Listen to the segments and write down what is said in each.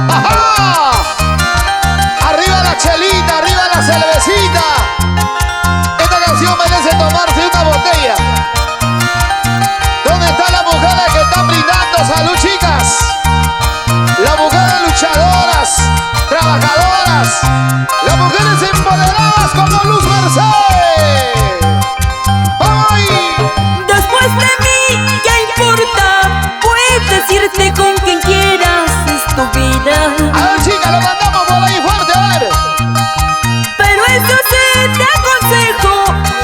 ¡Ajá! Arriba la chelita, arriba la cervecita. Esta canción merece tomarse una botella. ¿Dónde están las mujeres que están brindando salud, chicas? Las mujeres luchadoras, trabajadoras, las mujeres empoderadas como Luz Merced. ¡Vamos ahí! Después de mí, ¿qué importa? Puedes irte con quien quieras, es tu vida. A ver, chicas, lo mandamos por ahí fuerte, a ver. Pero eso sí, te aconsejo,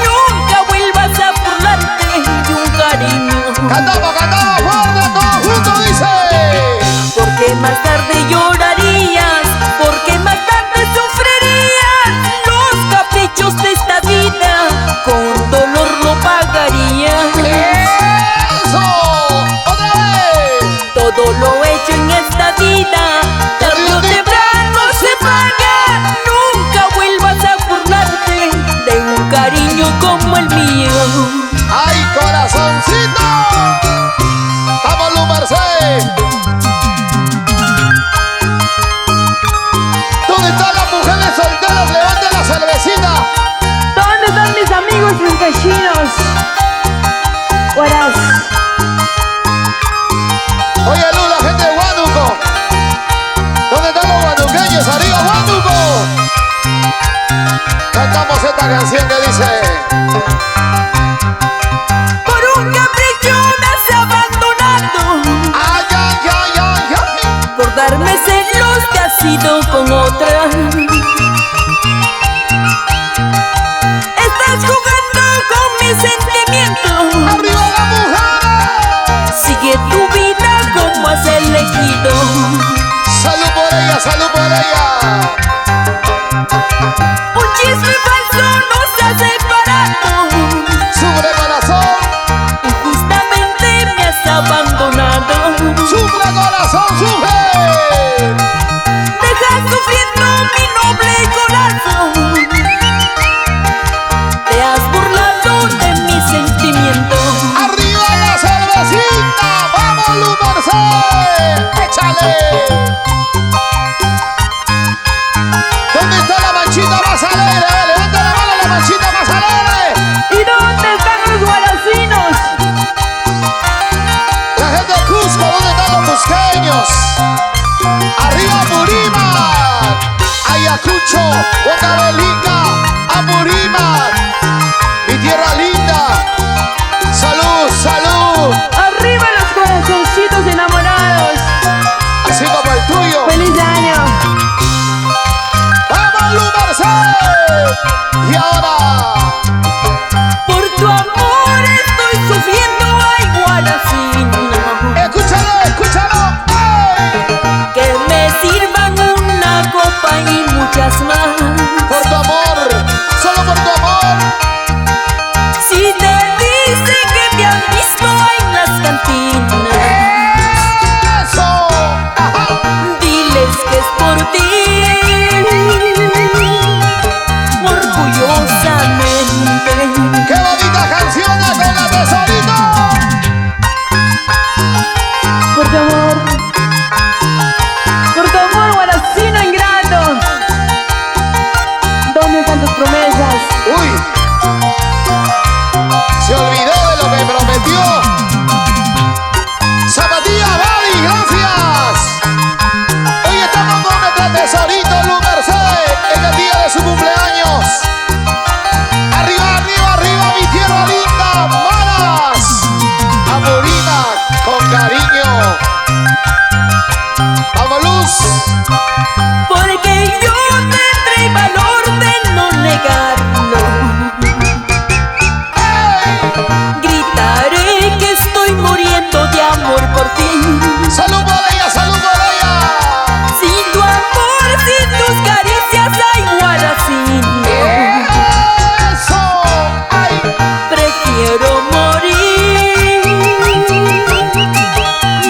nunca vuelvas a burlarte de un cariño. Cantamos fuerte, todos juntos, dice. Porque más tarde llorarías, porque más tarde sufrirías los caprichos de esta vida, con dolor lo pagarías. ¡Eso! ¡Otra vez! Todo lo hecho en esta vida, tarde o temprano se paga. Nunca vuelvas a burlarte de un cariño como el mío. ¡Ay, corazoncito! ¡Vamos, Luz Merced! ¿Dónde están las mujeres solteras? ¡Levanten la cervecita! ¿Dónde están mis amigos campesinos? Buenas. Oye, Luz, la gente de Huánuco. ¿Dónde están los huanuqueños? ¡Arriba, Huánuco! Cantamos esta canción que dice: Por un capricho me has abandonado, ¡ay, ay, ay, ay, ay! por darme celos te has ido con otra. Estás jugando con mis sentimientos. ¡Arriba la mujer! Sigue tu vida como has elegido. ¡Salud por ella, salud por ella! Un chisme falso nos ha separado. ¡Sufre, corazón! Injustamente me has abandonado. ¡Sufre, corazón, sufre! Dejas sufriendo mi noble corazón. Te has burlado de mis sentimientos. ¡Arriba la cervecita! ¡Vamos, Luz Merced! ¡Échale! ¿Dónde está la manchita más alegre? ¡Levanta la mano la manchita más alegre! ¿Y dónde están los guaracinos? La gente de Cusco, ¿dónde están los cusqueños? ¡Arriba Apurímac! Ayacucho, Huancavelica, Apurímac, mi tierra linda. ¡Salud, salud! Arriba los corazoncitos enamorados. Así como el tuyo. ¡Feliz año! ¡Vamos, Luz Merced! Y ahora, Por tu amor estoy sufriendo, ay guaracina. escúchalo, escúchalo. ¡Ey! Que me sirvan una copa y muchas más. Por tu amor, solo por tu amor. Si te dice que me han visto en las cantinas, ¡Eso! ¡Ajá! diles que es por ti. Orgullosamente. ¡Qué bonita canción con la tesorito! Por tu amor. Por tu amor, guaracino ingrato. ¿Dónde están tus promesas? ¡Uy! Se olvidó de lo que prometió. Zapatilla Bali, gracias. Hoy estamos con nuestra tesorito Luz Merced en el día de su cumpleaños. Arriba, arriba, arriba, mi tierra linda, malas. Apurímac, con cariño. ¡Vamos, Luz! Porque yo tendré valor de no negarlo. Gritaré que estoy muriendo de amor por ti. ¡Salud por ella, salud por ella! Sin tu amor, sin tus caricias, ay guaracino. ¡Eso! ¡Ay! Prefiero morir,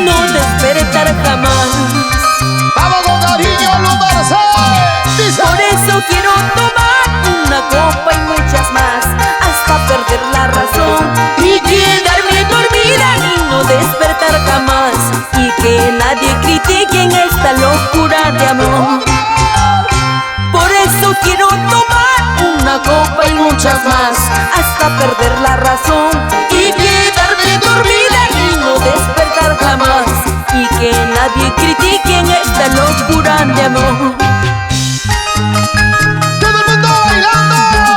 no despertar jamás. ¡Vamos con cariño! curan de amor. Todo el mundo bailando.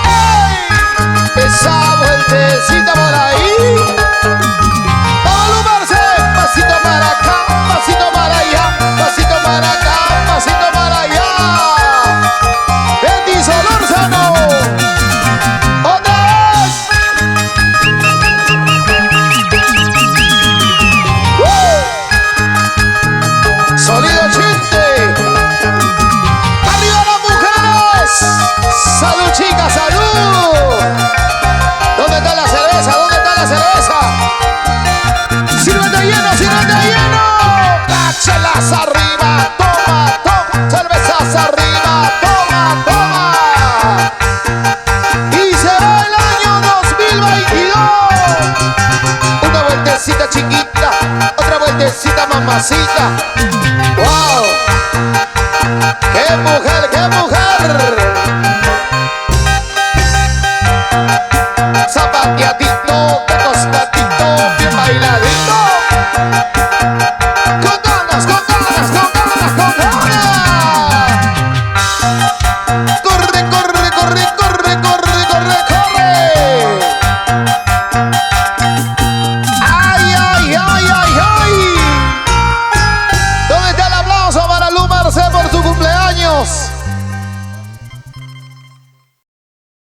¡Ey! Esa vueltecita por ahí. Vamos a lumarse. Pasito para acá, pasito para allá, pasito para acá, pasito para allá. Betty Solórzano. Otra vez. Sonido Chente. ¡Arriba las mujeres! ¡Salud, chicas, salud! ¿Dónde está la cerveza? ¿Dónde está la cerveza? ¡Sírvete lleno, sírvete lleno! ¡Cáchelas arriba! ¡Toma, toma! ¡Cervezas arriba! ¡Toma, toma! Y se va el año 2022. Una vueltecita chiquita, otra vueltecita mamacita. ¡Wow! ¡Qué mujer, qué mujer! Zapateati